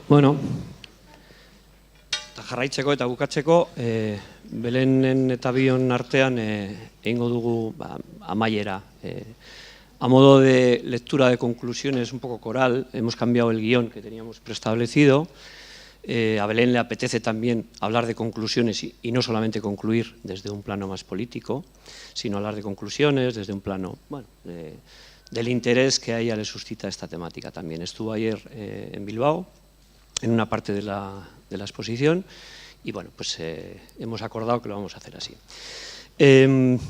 Bueno, eta jarraitzeko eta bukatzeko, Belenen eta bion artean egingo dugu amaiera. A modo de lectura de conclusiones un poco coral, hemos cambiado el guión que teníamos preestablecido. A Belén le apetece también hablar de conclusiones y no solamente concluir desde un plano más político, sino hablar de conclusiones desde un plano, bueno, del interés que a ella le suscita esta temática también. Estuvo ayer en Bilbao, en una parte de la exposición, y bueno, pues hemos acordado que lo vamos a hacer así.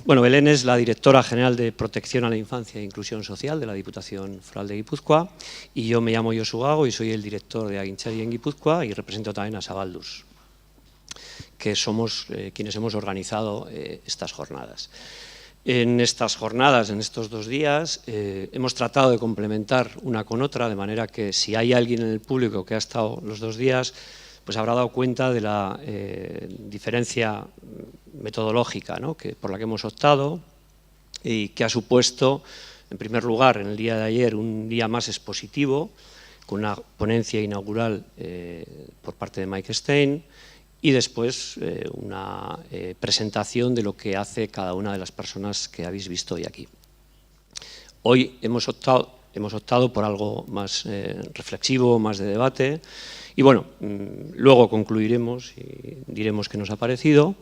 Bueno, Belén es la directora general de Protección a la Infancia e Inclusión Social de la Diputación Foral de Guipúzcoa, y yo me llamo Josu Gago y soy el director de Agintzari en Guipúzcoa y represento también a Zabaldus, que somos quienes hemos organizado estas jornadas. En estas jornadas, en estos 2 días, hemos tratado de complementar una con otra, de manera que si hay alguien en el público que ha estado los 2 días, pues habrá dado cuenta de la diferencia metodológica, ¿no?, por la que hemos optado y que ha supuesto, en primer lugar, en el día de ayer, un día más expositivo, con una ponencia inaugural por parte de Mike Stein, y después una presentación de lo que hace cada una de las personas que habéis visto hoy aquí. Hoy hemos optado por algo más reflexivo, más de debate, y bueno, luego concluiremos y diremos qué nos ha parecido.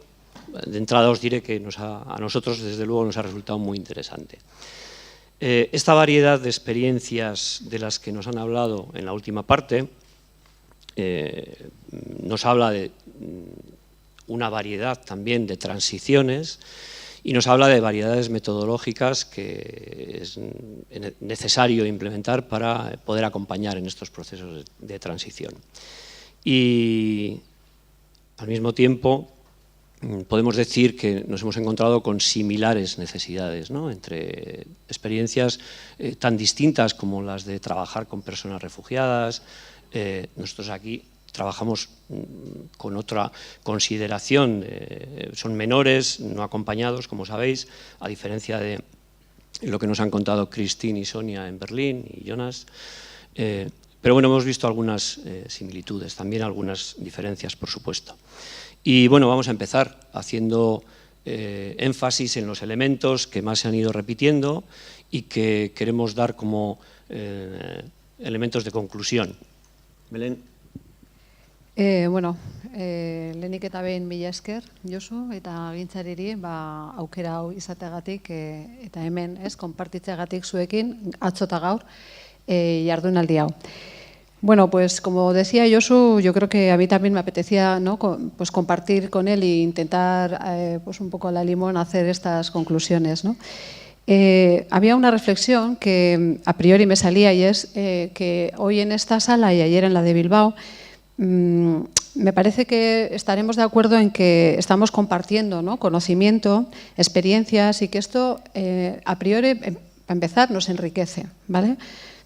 De entrada os diré que a nosotros, desde luego, nos ha resultado muy interesante. Esta variedad de experiencias de las que nos han hablado en la última parte nos habla de una variedad también de transiciones y nos habla de variedades metodológicas que es necesario implementar para poder acompañar en estos procesos de transición. Y al mismo tiempo podemos decir que nos hemos encontrado con similares necesidades, ¿no?, entre experiencias tan distintas como las de trabajar con personas refugiadas. Nosotros aquí trabajamos con otra consideración, son menores, no acompañados, como sabéis, a diferencia de lo que nos han contado Christine y Sonia en Berlín y Jonas. Pero bueno, hemos visto algunas similitudes, también algunas diferencias, por supuesto. Y bueno, vamos a empezar haciendo énfasis en los elementos que más se han ido repitiendo y que queremos dar como elementos de conclusión. Belén. Lehenik eta behin mila esker, Josu, eta Agintzariri aukera hau izateagatik eta hemen konpartitzeagatik zuekin atzo eta gaur jardunaldi hau. Bueno, pues como decía Josu, yo creo que a mí también me apetecía, ¿no?, pues compartir con él e intentar pues un poco a la limón hacer estas conclusiones, ¿no? Había una reflexión que a priori me salía y es que hoy en esta sala y ayer en la de Bilbao me parece que estaremos de acuerdo en que estamos compartiendo, ¿no?, conocimiento, experiencias, y que esto a priori, para empezar, nos enriquece, ¿vale?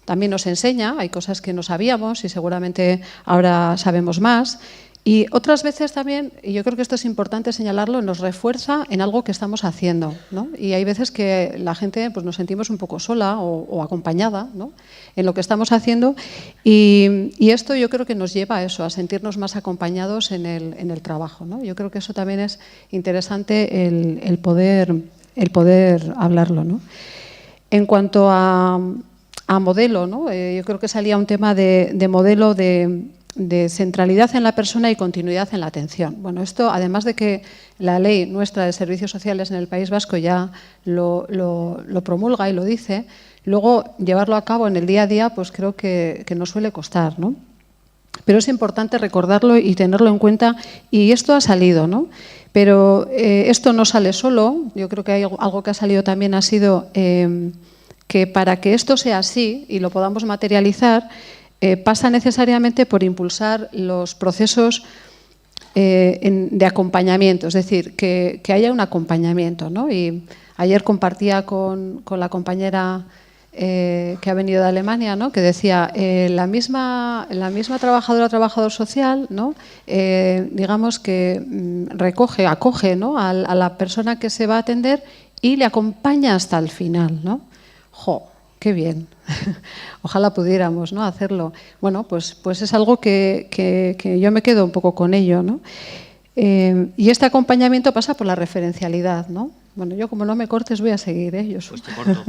También nos enseña, hay cosas que no sabíamos y seguramente ahora sabemos más. Y otras veces también, y yo creo que esto es importante señalarlo, nos refuerza en algo que estamos haciendo, ¿no? Y hay veces que la gente, pues, nos sentimos un poco sola o acompañada, ¿no?, en lo que estamos haciendo, y esto yo creo que nos lleva a eso, a sentirnos más acompañados en el trabajo, ¿no? Yo creo que eso también es interesante el poder hablarlo, ¿no? En cuanto a modelo, ¿no?, yo creo que salía un tema de modelo de centralidad en la persona y continuidad en la atención. Bueno, esto, además de que la ley nuestra de servicios sociales en el País Vasco ya lo promulga y lo dice, luego llevarlo a cabo en el día a día, pues creo que nos suele costar, ¿no? Pero es importante recordarlo y tenerlo en cuenta, y esto ha salido, ¿no? Pero esto no sale solo. Yo creo que hay algo que ha salido también, ha sido que para que esto sea así y lo podamos materializar, pasa necesariamente por impulsar los procesos de acompañamiento, es decir, que haya un acompañamiento, ¿no? Y ayer compartía con la compañera que ha venido de Alemania, ¿no?, que decía, la misma trabajadora o trabajador social, ¿no?, digamos que acoge, ¿no?, a la persona que se va a atender y le acompaña hasta el final, ¿no? ¡Jo! qué bien. Ojalá pudiéramos, ¿no?, hacerlo. Bueno, pues es algo que yo me quedo un poco con ello, ¿no? Y este acompañamiento pasa por la referencialidad, ¿no? Bueno, yo como no me cortes voy a seguir, Josu. Pues te corto.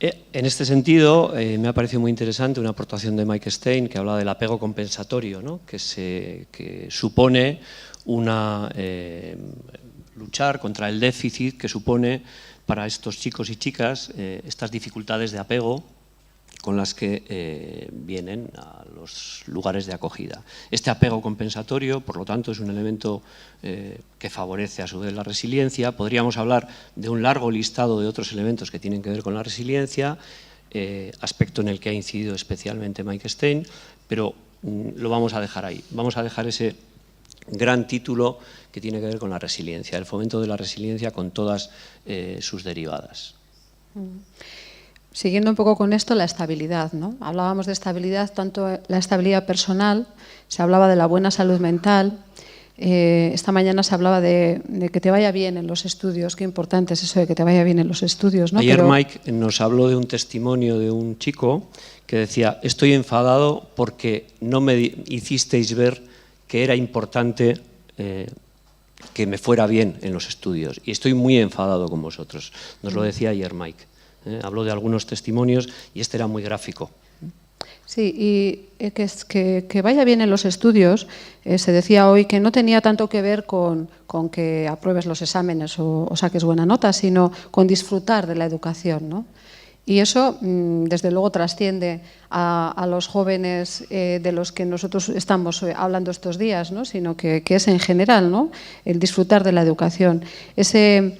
En este sentido, me ha parecido muy interesante una aportación de Mike Stein que habla del apego compensatorio, ¿no?, que supone luchar contra el déficit que supone para estos chicos y chicas estas dificultades de apego con las que vienen a los lugares de acogida. Este apego compensatorio, por lo tanto, es un elemento que favorece a su vez la resiliencia. Podríamos hablar de un largo listado de otros elementos que tienen que ver con la resiliencia, aspecto en el que ha incidido especialmente Mike Stein, pero lo vamos a dejar ahí. Vamos a dejar ese gran título que tiene que ver con la resiliencia, el fomento de la resiliencia con todas sus derivadas. Siguiendo un poco con esto, la estabilidad, ¿no? Hablábamos de estabilidad, tanto la estabilidad personal, se hablaba de la buena salud mental. Esta mañana se hablaba de que te vaya bien en los estudios. Qué importante es eso de que te vaya bien en los estudios, ¿no? Ayer Mike nos habló de un testimonio de un chico que decía: estoy enfadado porque no me hicisteis ver que era importante que me fuera bien en los estudios, y estoy muy enfadado con vosotros. Nos lo decía ayer Mike. Habló de algunos testimonios y este era muy gráfico. Sí, y que vaya bien en los estudios, se decía hoy que no tenía tanto que ver con que apruebes los exámenes o saques buena nota, sino con disfrutar de la educación, ¿no? Y eso, desde luego, trasciende a los jóvenes de los que nosotros estamos hablando estos días, ¿no?, sino que es en general, ¿no?, el disfrutar de la educación. Ese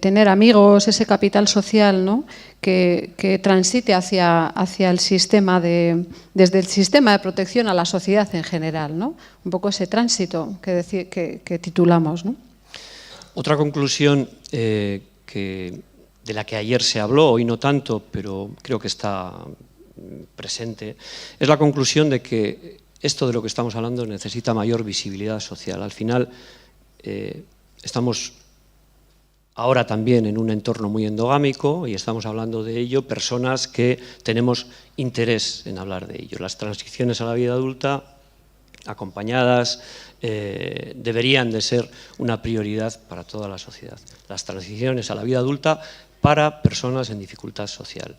tener amigos, ese capital social, ¿no?, que transite hacia el sistema desde el sistema de protección a la sociedad en general, ¿no? Un poco ese tránsito que titulamos, ¿no? Otra conclusión de la que ayer se habló, hoy no tanto, pero creo que está presente, es la conclusión de que esto de lo que estamos hablando necesita mayor visibilidad social. Al final estamos ahora también en un entorno muy endogámico y estamos hablando de ello, personas que tenemos interés en hablar de ello. Las transiciones a la vida adulta, acompañadas, deberían de ser una prioridad para toda la sociedad. Las transiciones a la vida adulta para personas en dificultad social.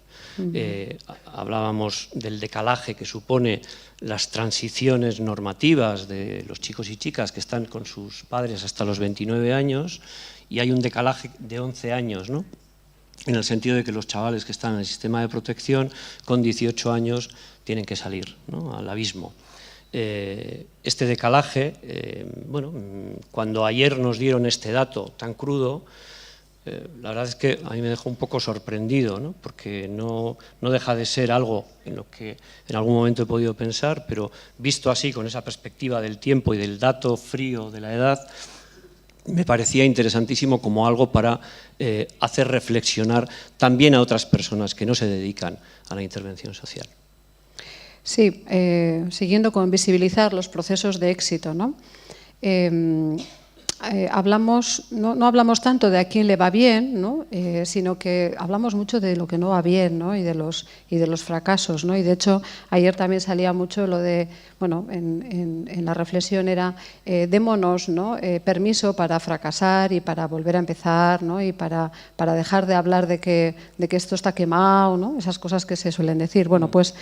Hablábamos del decalaje que supone las transiciones normativas de los chicos y chicas que están con sus padres hasta los 29 años, y hay un decalaje de 11 años, ¿no?, en el sentido de que los chavales que están en el sistema de protección con 18 años tienen que salir, ¿no?, al abismo. Este decalaje, bueno, cuando ayer nos dieron este dato tan crudo, la verdad es que a mí me dejó un poco sorprendido, ¿no?, porque no deja de ser algo en lo que en algún momento he podido pensar, pero visto así, con esa perspectiva del tiempo y del dato frío de la edad, me parecía interesantísimo como algo para hacer reflexionar también a otras personas que no se dedican a la intervención social. Sí, siguiendo con visibilizar los procesos de éxito, ¿no? No hablamos tanto de a quién le va bien, ¿no?, sino que hablamos mucho de lo que no va bien, ¿no?, y de los fracasos, ¿no? Y de hecho ayer también salía mucho lo de, bueno, en la reflexión era démonos, ¿no?, permiso para fracasar y para volver a empezar, ¿no?, y para dejar de hablar de que esto está quemado, ¿no?, esas cosas que se suelen decir. Bueno, pues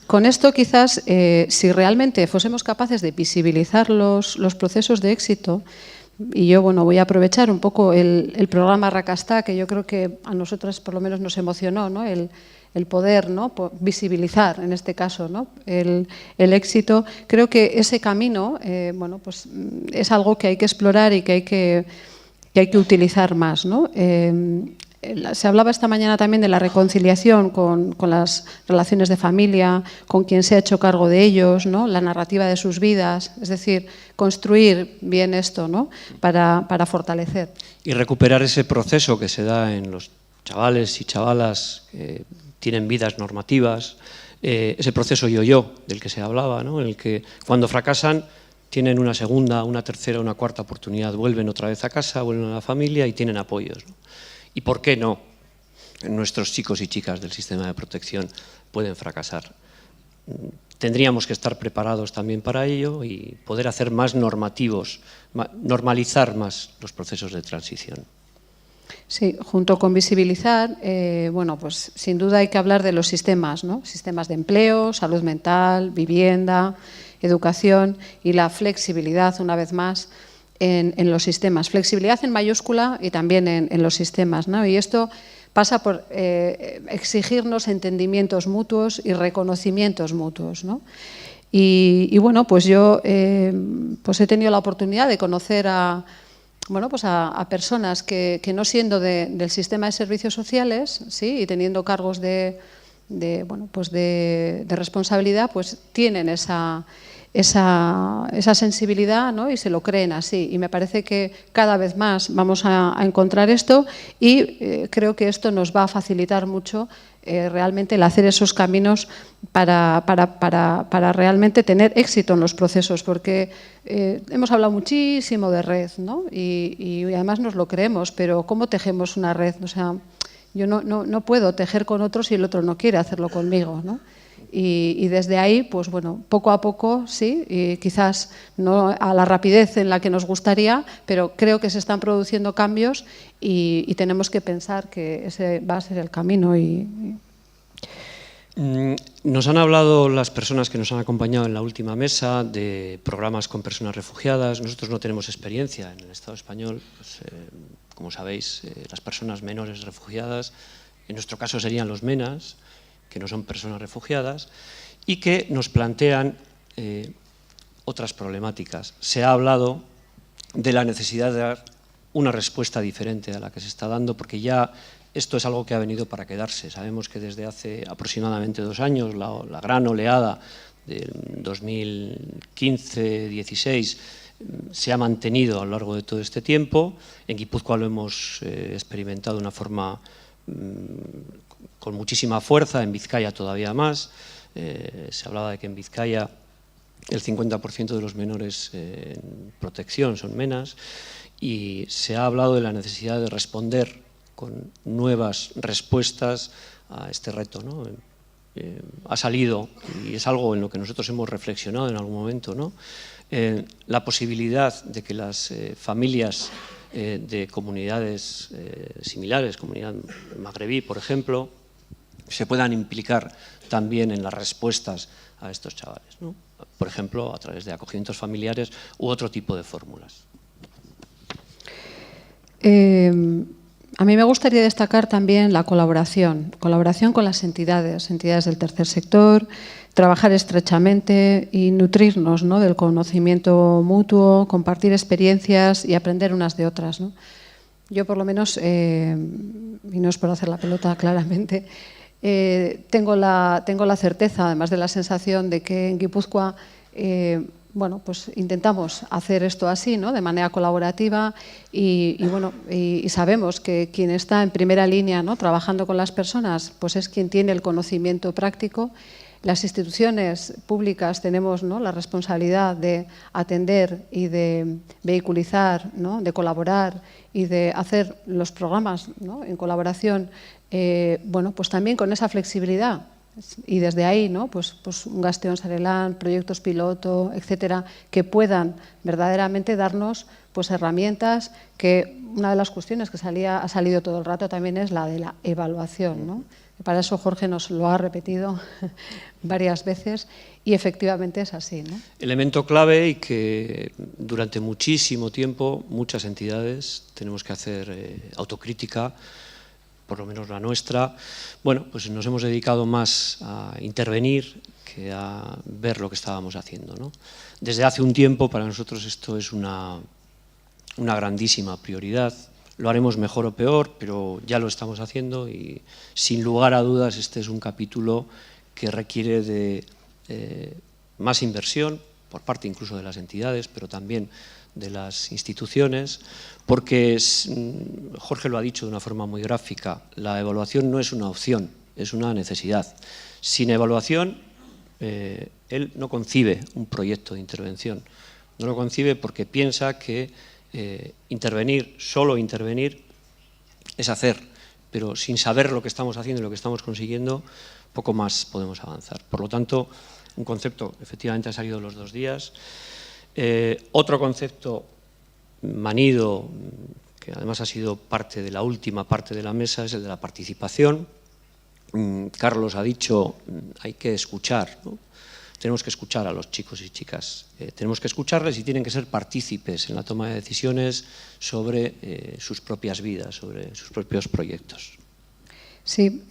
con esto quizás, si realmente fuésemos capaces de visibilizar los procesos de éxito, y yo, bueno, voy a aprovechar un poco el programa Rakastá, que yo creo que a nosotras por lo menos nos emocionó, ¿no?, el poder, ¿no?, visibilizar en este caso, ¿no?, el éxito. Creo que ese camino, bueno, pues es algo que hay que explorar y que hay que utilizar más, ¿no? Se hablaba esta mañana también de la reconciliación con las relaciones de familia, con quien se ha hecho cargo de ellos, ¿no?, la narrativa de sus vidas, es decir, construir bien esto, ¿no?, para fortalecer. Y recuperar ese proceso que se da en los chavales y chavalas que tienen vidas normativas, ese proceso yo-yo del que se hablaba, ¿no?, en el que cuando fracasan tienen una segunda, una tercera, una cuarta oportunidad, vuelven otra vez a casa, vuelven a la familia y tienen apoyos, ¿no? ¿Y por qué no? nuestros chicos y chicas del sistema de protección pueden fracasar. Tendríamos que estar preparados también para ello y poder hacer más normativos, normalizar más los procesos de transición. Sí, junto con visibilizar, bueno, pues sin duda hay que hablar de los sistemas, ¿no? Sistemas de empleo, salud mental, vivienda, educación y la flexibilidad, una vez más, en los sistemas. Flexibilidad en mayúscula y también en los sistemas, ¿no? Y esto pasa por exigirnos entendimientos mutuos y reconocimientos mutuos, ¿no? Y bueno, pues yo pues he tenido la oportunidad de conocer a personas que no siendo del sistema de servicios sociales, ¿sí? Y teniendo cargos de responsabilidad, pues tienen esa sensibilidad, ¿no? Y se lo creen así. Y me parece que cada vez más vamos a encontrar esto y creo que esto nos va a facilitar mucho realmente el hacer esos caminos para realmente tener éxito en los procesos, porque hemos hablado muchísimo de red, ¿no? Y además nos lo creemos, pero ¿cómo tejemos una red? O sea, yo no puedo tejer con otro si el otro no quiere hacerlo conmigo, ¿no? Y desde ahí, pues bueno, poco a poco, sí, y quizás no a la rapidez en la que nos gustaría, pero creo que se están produciendo cambios y tenemos que pensar que ese va a ser el camino. Nos han hablado las personas que nos han acompañado en la última mesa de programas con personas refugiadas. Nosotros no tenemos experiencia en el Estado español. Pues, como sabéis, las personas menores refugiadas, en nuestro caso serían los MENAs, que no son personas refugiadas, y que nos plantean otras problemáticas. Se ha hablado de la necesidad de dar una respuesta diferente a la que se está dando, porque ya esto es algo que ha venido para quedarse. Sabemos que desde hace aproximadamente 2 años, la gran oleada del 2015-16 se ha mantenido a lo largo de todo este tiempo. En Guipúzcoa lo hemos experimentado de una forma con muchísima fuerza, en Vizcaya todavía más. Se hablaba de que en Vizcaya el 50% de los menores en protección son MENAs, y se ha hablado de la necesidad de responder con nuevas respuestas a este reto, ¿no? Ha salido, y es algo en lo que nosotros hemos reflexionado en algún momento, ¿no? La posibilidad de que las familias de comunidades similares, comunidad magrebí, por ejemplo, se puedan implicar también en las respuestas a estos chavales, ¿no? Por ejemplo, a través de acogimientos familiares u otro tipo de fórmulas. A mí me gustaría destacar también la colaboración con las entidades del tercer sector, trabajar estrechamente y nutrirnos, ¿no? Del conocimiento mutuo, compartir experiencias y aprender unas de otras, ¿no? Yo por lo menos, y no es por hacer la pelota claramente, tengo la certeza, además de la sensación de que en Guipúzcoa bueno, pues intentamos hacer esto así, ¿no? De manera colaborativa y sabemos que quien está en primera línea, ¿no? Trabajando con las personas, pues es quien tiene el conocimiento práctico. Las instituciones públicas tenemos, ¿no? La responsabilidad de atender y de vehiculizar, ¿no? De colaborar y de hacer los programas, ¿no? En colaboración, bueno, pues también con esa flexibilidad. Y desde ahí, ¿no? Pues un Gasteiz Sarelán, proyectos piloto, etcétera, que puedan verdaderamente darnos pues herramientas, que una de las cuestiones que ha salido todo el rato también es la de la evaluación, ¿no? Para eso Jorge nos lo ha repetido varias veces y efectivamente es así, ¿no? Elemento clave, y que durante muchísimo tiempo muchas entidades tenemos que hacer autocrítica, por lo menos la nuestra. Bueno, pues nos hemos dedicado más a intervenir que a ver lo que estábamos haciendo, ¿no? Desde hace un tiempo para nosotros esto es una grandísima prioridad. Lo haremos mejor o peor, pero ya lo estamos haciendo y sin lugar a dudas este es un capítulo que requiere de más inversión por parte incluso de las entidades, pero también de las instituciones, porque Jorge lo ha dicho de una forma muy gráfica, la evaluación no es una opción, es una necesidad. Sin evaluación, él no concibe un proyecto de intervención, no lo concibe porque piensa que intervenir, solo intervenir, es hacer pero sin saber lo que estamos haciendo y lo que estamos consiguiendo, poco más podemos avanzar. Por lo tanto, un concepto efectivamente ha salido los 2 días. Otro concepto manido, que además ha sido parte de la última parte de la mesa, es el de la participación. Carlos ha dicho, hay que escuchar, ¿no? Tenemos que escuchar a los chicos y chicas, tenemos que escucharles y tienen que ser partícipes en la toma de decisiones sobre sus propias vidas, sobre sus propios proyectos. Sí,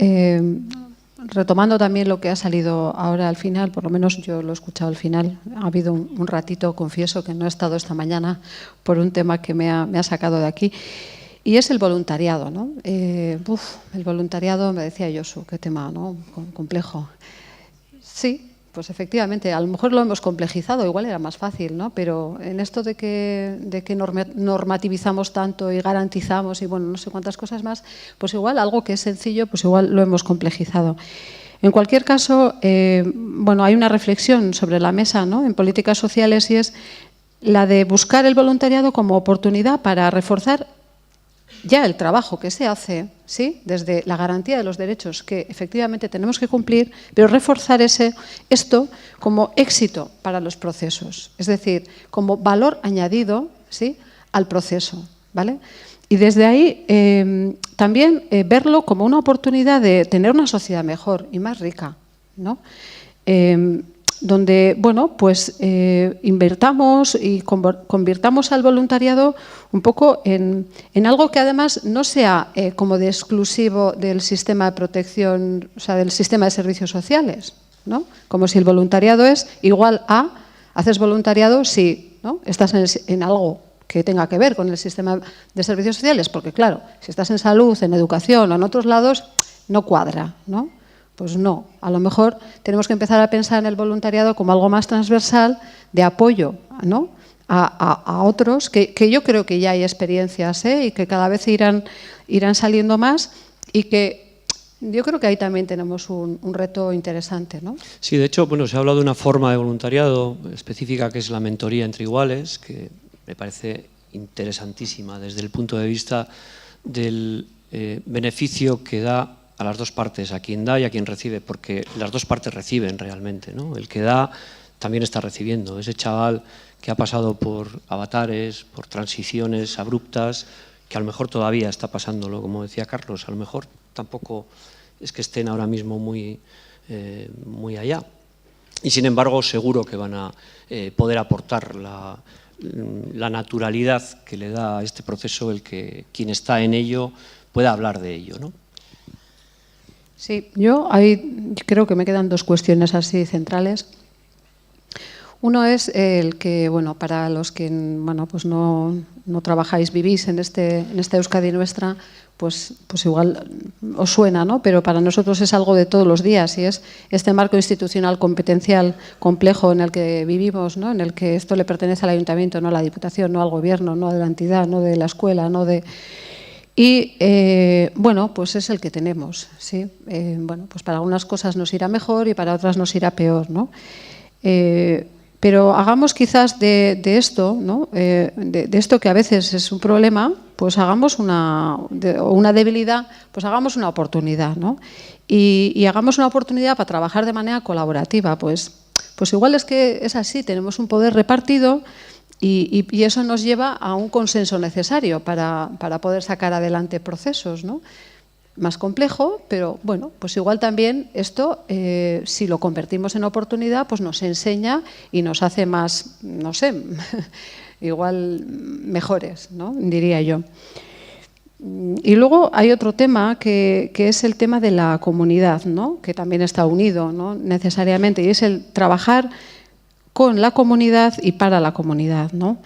retomando también lo que ha salido ahora al final, por lo menos yo lo he escuchado al final, ha habido un ratito, confieso que no he estado esta mañana por un tema que me ha sacado de aquí, y es el voluntariado, ¿no? El voluntariado, me decía Josu, qué tema, ¿no? Complejo. Sí, pues efectivamente, a lo mejor lo hemos complejizado, igual era más fácil, ¿no? Pero en esto de que normativizamos tanto y garantizamos y bueno, no sé cuántas cosas más, pues igual algo que es sencillo, pues igual lo hemos complejizado. En cualquier caso, bueno, hay una reflexión sobre la mesa, ¿no? En políticas sociales, y es la de buscar el voluntariado como oportunidad para reforzar ya el trabajo que se hace, ¿sí? Desde la garantía de los derechos que efectivamente tenemos que cumplir, pero reforzar esto como éxito para los procesos, es decir, como valor añadido, ¿sí? Al proceso, ¿vale? Y desde ahí también verlo como una oportunidad de tener una sociedad mejor y más rica, ¿no? Donde, bueno, pues invertamos y convirtamos al voluntariado un poco en algo que además no sea como de exclusivo del sistema de protección, o sea, del sistema de servicios sociales, ¿no? Como si el voluntariado es igual a, haces voluntariado si, ¿no? Estás en algo que tenga que ver con el sistema de servicios sociales, porque claro, si estás en salud, en educación o en otros lados, no cuadra, ¿no? Pues no, a lo mejor tenemos que empezar a pensar en el voluntariado como algo más transversal de apoyo, ¿no? a otros, que yo creo que ya hay experiencias, y que cada vez irán saliendo más, y que yo creo que ahí también tenemos un reto interesante, ¿no? Sí, de hecho, bueno, se ha hablado de una forma de voluntariado específica que es la mentoría entre iguales, que me parece interesantísima desde el punto de vista del beneficio que da a las dos partes, a quien da y a quien recibe, porque las dos partes reciben realmente, ¿no? El que da también está recibiendo. Ese chaval que ha pasado por avatares, por transiciones abruptas, que a lo mejor todavía está pasándolo, como decía Carlos, a lo mejor tampoco es que estén ahora mismo muy allá. Y sin embargo, seguro que van a poder aportar la naturalidad que le da a este proceso el que quien está en ello pueda hablar de ello, ¿no? Sí, yo ahí creo que me quedan 2 cuestiones así centrales. Uno es el que, bueno, para los que pues no trabajáis, vivís en esta Euskadi nuestra, pues igual os suena, ¿no? Pero para nosotros es algo de todos los días, y es este marco institucional competencial complejo en el que vivimos, ¿no? En el que esto le pertenece al ayuntamiento, no a la Diputación, no al gobierno, no de la entidad, no de la escuela, no de... Y, bueno, pues es el que tenemos, ¿sí? Bueno, pues para algunas cosas nos irá mejor y para otras nos irá peor, ¿no? Pero hagamos quizás de esto, ¿no? De esto que a veces es un problema, pues hagamos una debilidad, pues hagamos una oportunidad, ¿no? Y hagamos una oportunidad para trabajar de manera colaborativa, pues igual es que es así, tenemos un poder repartido. Y eso nos lleva a un consenso necesario para poder sacar adelante procesos, ¿no? Más complejo, pero bueno, pues igual también esto, si lo convertimos en oportunidad, pues nos enseña y nos hace más, no sé, igual mejores, ¿no? Diría yo. Y luego hay otro tema que es el tema de la comunidad, ¿no? Que también está unido, ¿no? Necesariamente, y es el trabajar con la comunidad y para la comunidad, ¿no?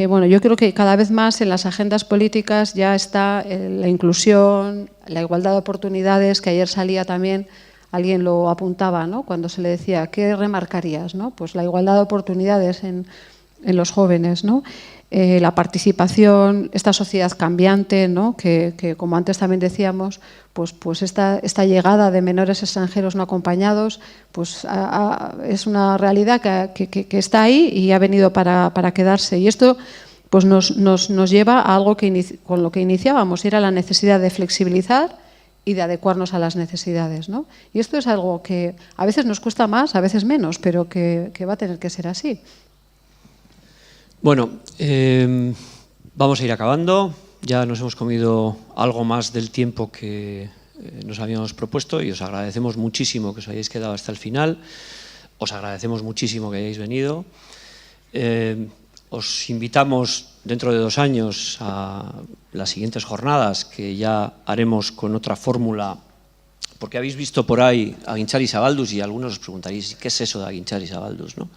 Bueno, yo creo que cada vez más en las agendas políticas ya está la inclusión, la igualdad de oportunidades, que ayer salía también, alguien lo apuntaba, ¿no? Cuando se le decía, ¿qué remarcarías, ¿no? Pues la igualdad de oportunidades en los jóvenes, ¿no? La participación, esta sociedad cambiante, ¿no? que como antes también decíamos, pues esta llegada de menores extranjeros no acompañados, pues es una realidad que está ahí y ha venido para quedarse. Y esto pues nos lleva a algo con lo que iniciábamos, era la necesidad de flexibilizar y de adecuarnos a las necesidades, ¿no? Y esto es algo que a veces nos cuesta más, a veces menos, pero que va a tener que ser así. Bueno, vamos a ir acabando. Ya nos hemos comido algo más del tiempo que nos habíamos propuesto y os agradecemos muchísimo que os hayáis quedado hasta el final. Os agradecemos muchísimo que hayáis venido. Os invitamos dentro de 2 años a las siguientes jornadas, que ya haremos con otra fórmula, porque habéis visto por ahí Agintzari Zabalduz y algunos os preguntaréis ¿qué es eso de Agintzari Zabalduz, ¿no?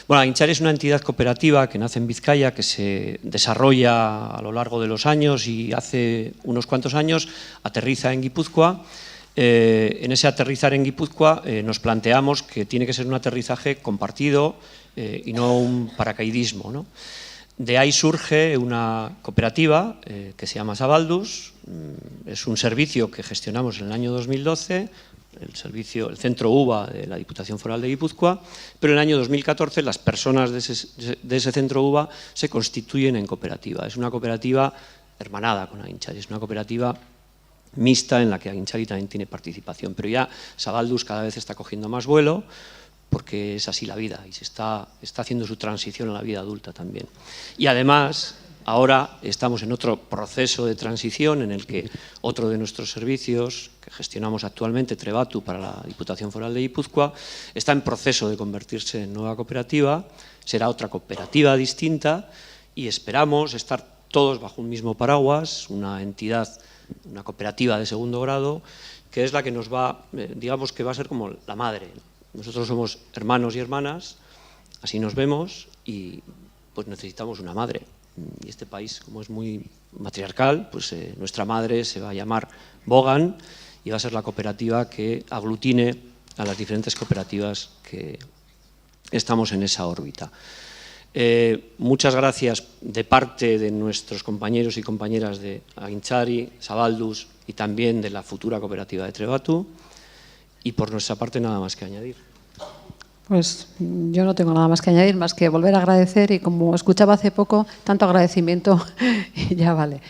Bueno, Agintzari es una entidad cooperativa que nace en Vizcaya, que se desarrolla a lo largo de los años y hace unos cuantos años aterriza en Guipúzcoa. En ese aterrizar en Guipúzcoa nos planteamos que tiene que ser un aterrizaje compartido y no un paracaidismo, ¿no? De ahí surge una cooperativa que se llama Zabalduz. Es un servicio que gestionamos en el año 2012, el Centro UVA de la Diputación Foral de Guipúzcoa, pero en el año 2014 las personas de ese Centro UVA se constituyen en cooperativa. Es una cooperativa hermanada con Agintzari, es una cooperativa mixta en la que Agintzari también tiene participación, pero ya Zabalduz cada vez está cogiendo más vuelo porque es así la vida y se está haciendo su transición a la vida adulta también. Y además, ahora estamos en otro proceso de transición en el que otro de nuestros servicios que gestionamos actualmente, Trebatu, para la Diputación Foral de Guipúzcoa, está en proceso de convertirse en nueva cooperativa, será otra cooperativa distinta y esperamos estar todos bajo un mismo paraguas, una entidad, una cooperativa de segundo grado, que es la que nos va, digamos que va a ser como la madre. Nosotros somos hermanos y hermanas, así nos vemos y pues necesitamos una madre. Y este país, como es muy matriarcal, pues nuestra madre se va a llamar Bogan y va a ser la cooperativa que aglutine a las diferentes cooperativas que estamos en esa órbita. Muchas gracias de parte de nuestros compañeros y compañeras de Agintzari, Zabalduz y también de la futura cooperativa de Trebatu. Y por nuestra parte nada más que añadir. Pues yo no tengo nada más que añadir, más que volver a agradecer y como escuchaba hace poco, tanto agradecimiento y ya vale.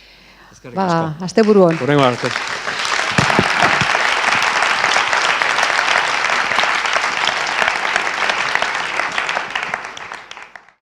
Va, aste buruan. Hurrengo arte.